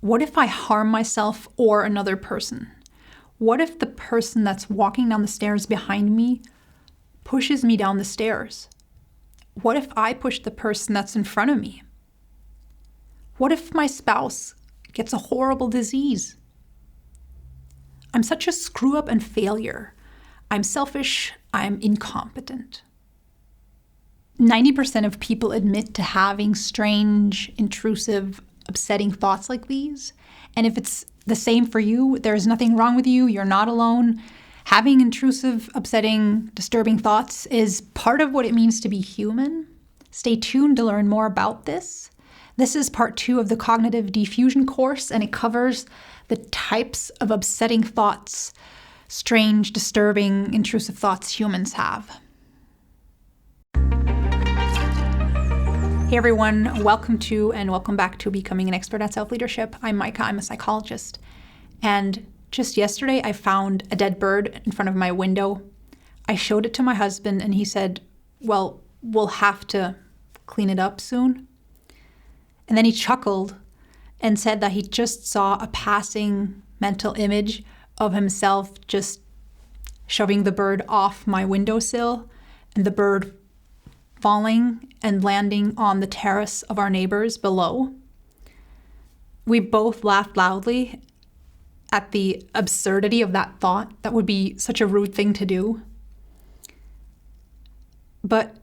What if I harm myself or another person? What if the person that's walking down the stairs behind me pushes me down the stairs? What if I push the person that's in front of me? What if my spouse gets a horrible disease? I'm such a screw up and failure. I'm selfish. I'm incompetent. 90% of people admit to having strange, intrusive, upsetting thoughts like these. And if it's the same for you, there's nothing wrong with you. You're not alone. Having intrusive, upsetting, disturbing thoughts is part of what it means to be human. Stay tuned to learn more about this. This is part 2 of the Cognitive Defusion course, and it covers the types of upsetting thoughts, strange, disturbing, intrusive thoughts humans have. Hey everyone, welcome to and welcome back to Becoming an Expert at Self-Leadership. I'm Maika, I'm a psychologist. And just yesterday I found a dead bird in front of my window. I showed it to my husband and he said, well, we'll have to clean it up soon. And then he chuckled and said that he just saw a passing mental image of himself just shoving the bird off my windowsill and the bird falling and landing on the terrace of our neighbors below. We both laughed loudly at the absurdity of that thought. That would be such a rude thing to do. But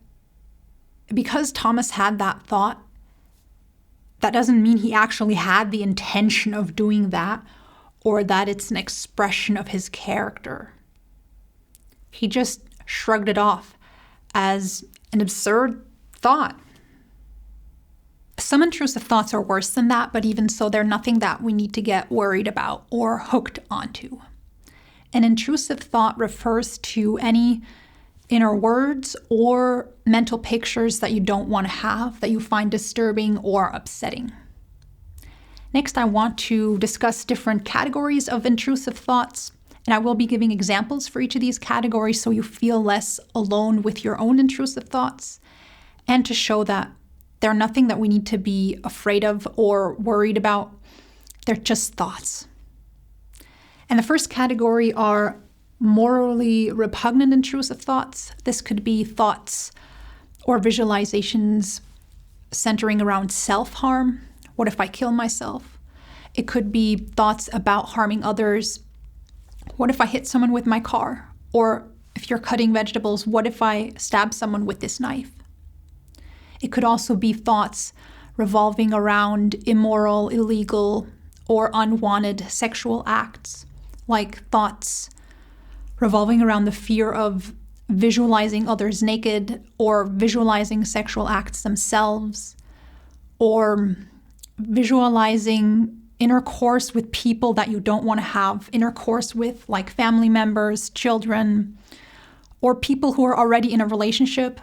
because Thomas had that thought, that doesn't mean he actually had the intention of doing that or that it's an expression of his character. He just shrugged it off as an absurd thought. Some intrusive thoughts are worse than that, but even so, they're nothing that we need to get worried about or hooked onto. An intrusive thought refers to any inner words or mental pictures that you don't want to have, that you find disturbing or upsetting. Next, I want to discuss different categories of intrusive thoughts, and I will be giving examples for each of these categories so you feel less alone with your own intrusive thoughts, and to show that they're nothing that we need to be afraid of or worried about. They're just thoughts. And the first category are morally repugnant intrusive thoughts. This could be thoughts or visualizations centering around self-harm. What if I kill myself? It could be thoughts about harming others. What if I hit someone with my car? Or if you're cutting vegetables, what if I stab someone with this knife? It could also be thoughts revolving around immoral, illegal, or unwanted sexual acts, like thoughts revolving around the fear of visualizing others naked or visualizing sexual acts themselves, or visualizing intercourse with people that you don't want to have intercourse with, like family members, children, or people who are already in a relationship.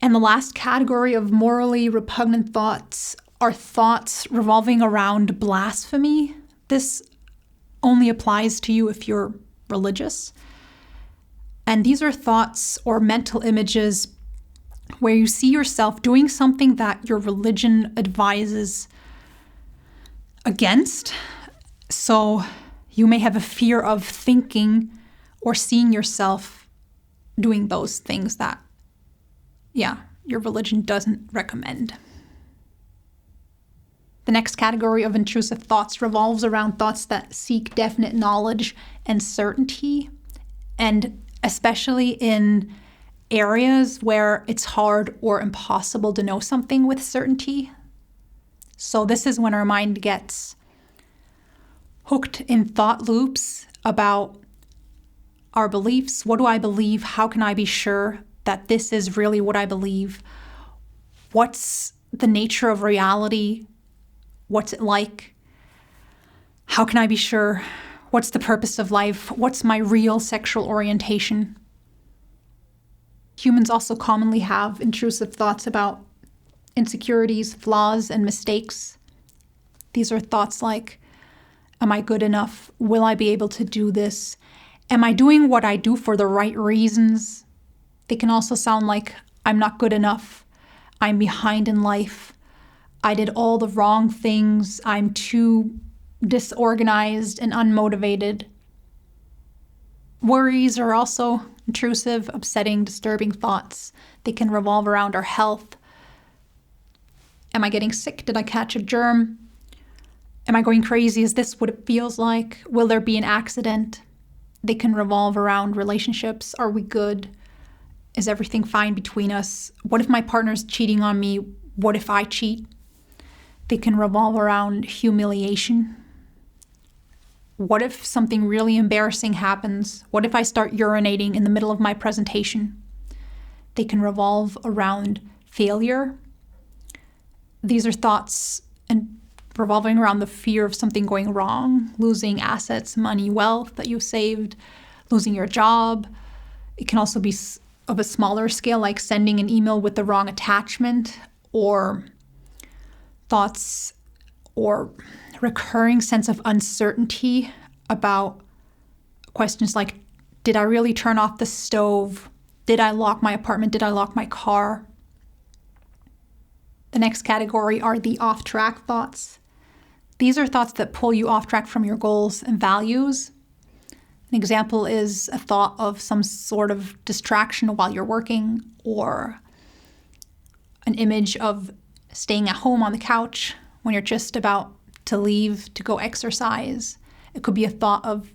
And the last category of morally repugnant thoughts are thoughts revolving around blasphemy. This only applies to you if you're religious. And these are thoughts or mental images where you see yourself doing something that your religion advises against. So you may have a fear of thinking or seeing yourself doing those things that, your religion doesn't recommend. The next category of intrusive thoughts revolves around thoughts that seek definite knowledge and certainty, and especially in areas where it's hard or impossible to know something with certainty. So this is when our mind gets hooked in thought loops about our beliefs. What do I believe? How can I be sure that this is really what I believe? What's the nature of reality? What's it like? How can I be sure? What's the purpose of life? What's my real sexual orientation? Humans also commonly have intrusive thoughts about insecurities, flaws, and mistakes. These are thoughts like, am I good enough? Will I be able to do this? Am I doing what I do for the right reasons? They can also sound like, I'm not good enough. I'm behind in life. I did all the wrong things. I'm too disorganized and unmotivated. Worries are also intrusive, upsetting, disturbing thoughts. They can revolve around our health. Am I getting sick? Did I catch a germ? Am I going crazy? Is this what it feels like? Will there be an accident? They can revolve around relationships. Are we good? Is everything fine between us? What if my partner's cheating on me? What if I cheat? They can revolve around humiliation. What if something really embarrassing happens? What if I start urinating in the middle of my presentation? They can revolve around failure. These are thoughts and revolving around the fear of something going wrong, losing assets, money, wealth that you've saved, losing your job. It can also be of a smaller scale, like sending an email with the wrong attachment, or thoughts or recurring sense of uncertainty about questions like, did I really turn off the stove? Did I lock my apartment? Did I lock my car? The next category are the off-track thoughts. These are thoughts that pull you off track from your goals and values. An example is a thought of some sort of distraction while you're working, or an image of staying at home on the couch when you're just about to leave to go exercise. It could be a thought of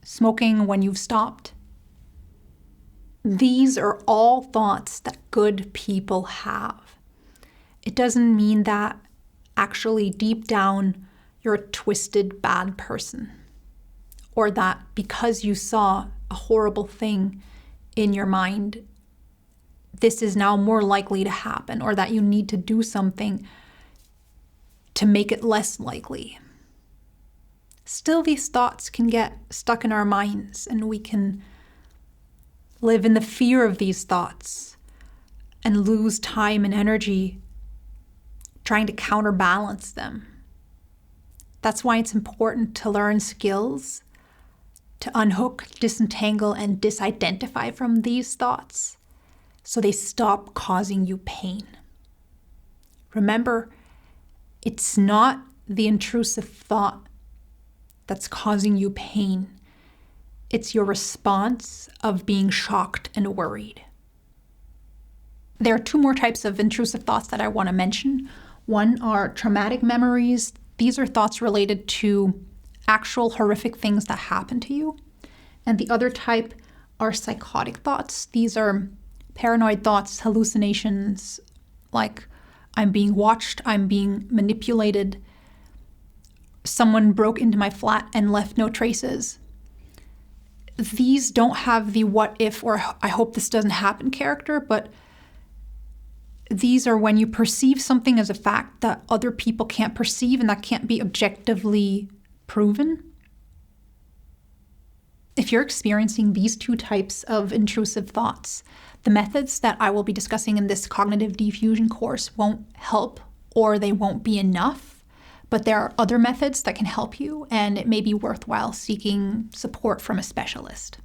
smoking when you've stopped. These are all thoughts that good people have. It doesn't mean that actually deep down you're a twisted, bad person, or that because you saw a horrible thing in your mind, this is now more likely to happen, or that you need to do something to make it less likely. Still, these thoughts can get stuck in our minds, and we can live in the fear of these thoughts and lose time and energy trying to counterbalance them. That's why it's important to learn skills to unhook, disentangle, and disidentify from these thoughts so they stop causing you pain. Remember, it's not the intrusive thought that's causing you pain. It's your response of being shocked and worried. There are two more types of intrusive thoughts that I want to mention. One are traumatic memories. These are thoughts related to actual horrific things that happen to you. And the other type are psychotic thoughts. These are paranoid thoughts, hallucinations, like I'm being watched, I'm being manipulated, someone broke into my flat and left no traces. These don't have the what if or I hope this doesn't happen character, but these are when you perceive something as a fact that other people can't perceive and that can't be objectively proven. If you're experiencing these two types of intrusive thoughts, the methods that I will be discussing in this cognitive defusion course won't help, or they won't be enough, but there are other methods that can help you, and it may be worthwhile seeking support from a specialist.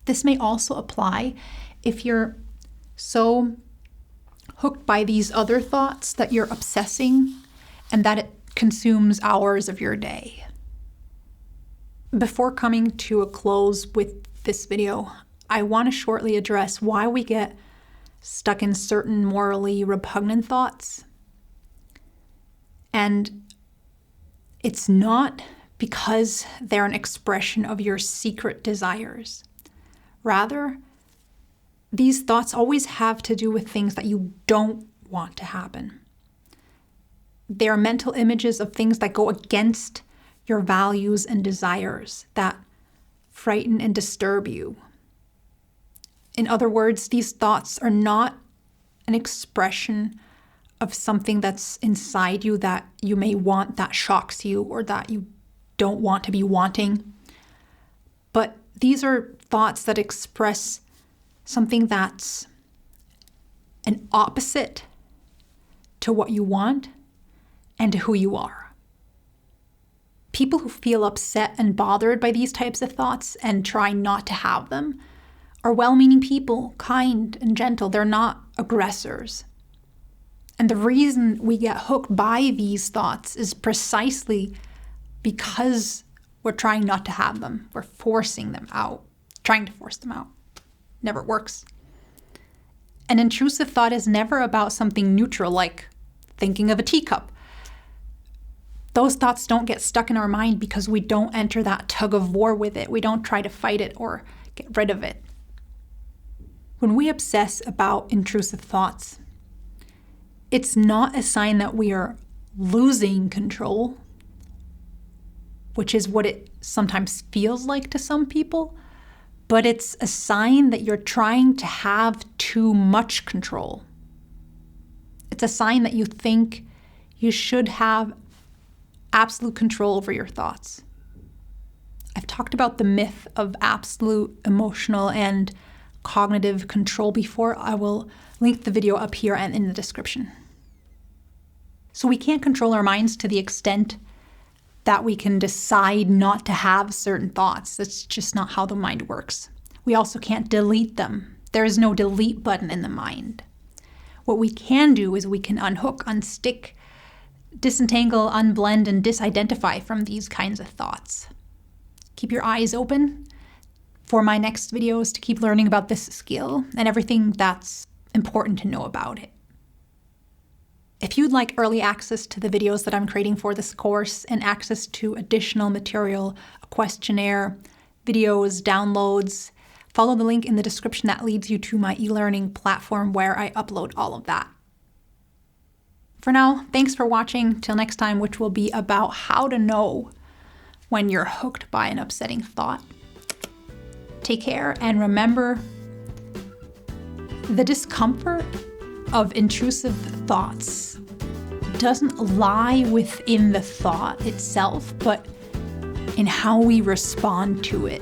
This may also apply if you're so hooked by these other thoughts that you're obsessing and that it consumes hours of your day. Before coming to a close with this video, I want to shortly address why we get stuck in certain morally repugnant thoughts. And it's not because they're an expression of your secret desires. Rather, these thoughts always have to do with things that you don't want to happen. They are mental images of things that go against your values and desires, that frighten and disturb you. In other words, these thoughts are not an expression of something that's inside you that you may want, that shocks you, or that you don't want to be wanting. But these are thoughts that express something that's an opposite to what you want and to who you are. People who feel upset and bothered by these types of thoughts and try not to have them are well-meaning people, kind and gentle. They're not aggressors. And the reason we get hooked by these thoughts is precisely because we're trying not to have them. We're forcing them out, trying to force them out. Never works. An intrusive thought is never about something neutral, like thinking of a teacup. Those thoughts don't get stuck in our mind because we don't enter that tug of war with it. We don't try to fight it or get rid of it. When we obsess about intrusive thoughts, it's not a sign that we are losing control, which is what it sometimes feels like to some people, but it's a sign that you're trying to have too much control. It's a sign that you think you should have absolute control over your thoughts. I've talked about the myth of absolute emotional and cognitive control before. I will link the video up here and in the description. So we can't control our minds to the extent that we can decide not to have certain thoughts. That's just not how the mind works. We also can't delete them. There is no delete button in the mind. What we can do is we can unhook, unstick, disentangle, unblend, and disidentify from these kinds of thoughts. Keep your eyes open for my next videos to keep learning about this skill and everything that's important to know about it. If you'd like early access to the videos that I'm creating for this course and access to additional material, a questionnaire, videos, downloads, follow the link in the description that leads you to my e-learning platform where I upload all of that. For now, thanks for watching. Till next time, which will be about how to know when you're hooked by an upsetting thought. Take care, and remember, the discomfort of intrusive thoughts doesn't lie within the thought itself, but in how we respond to it.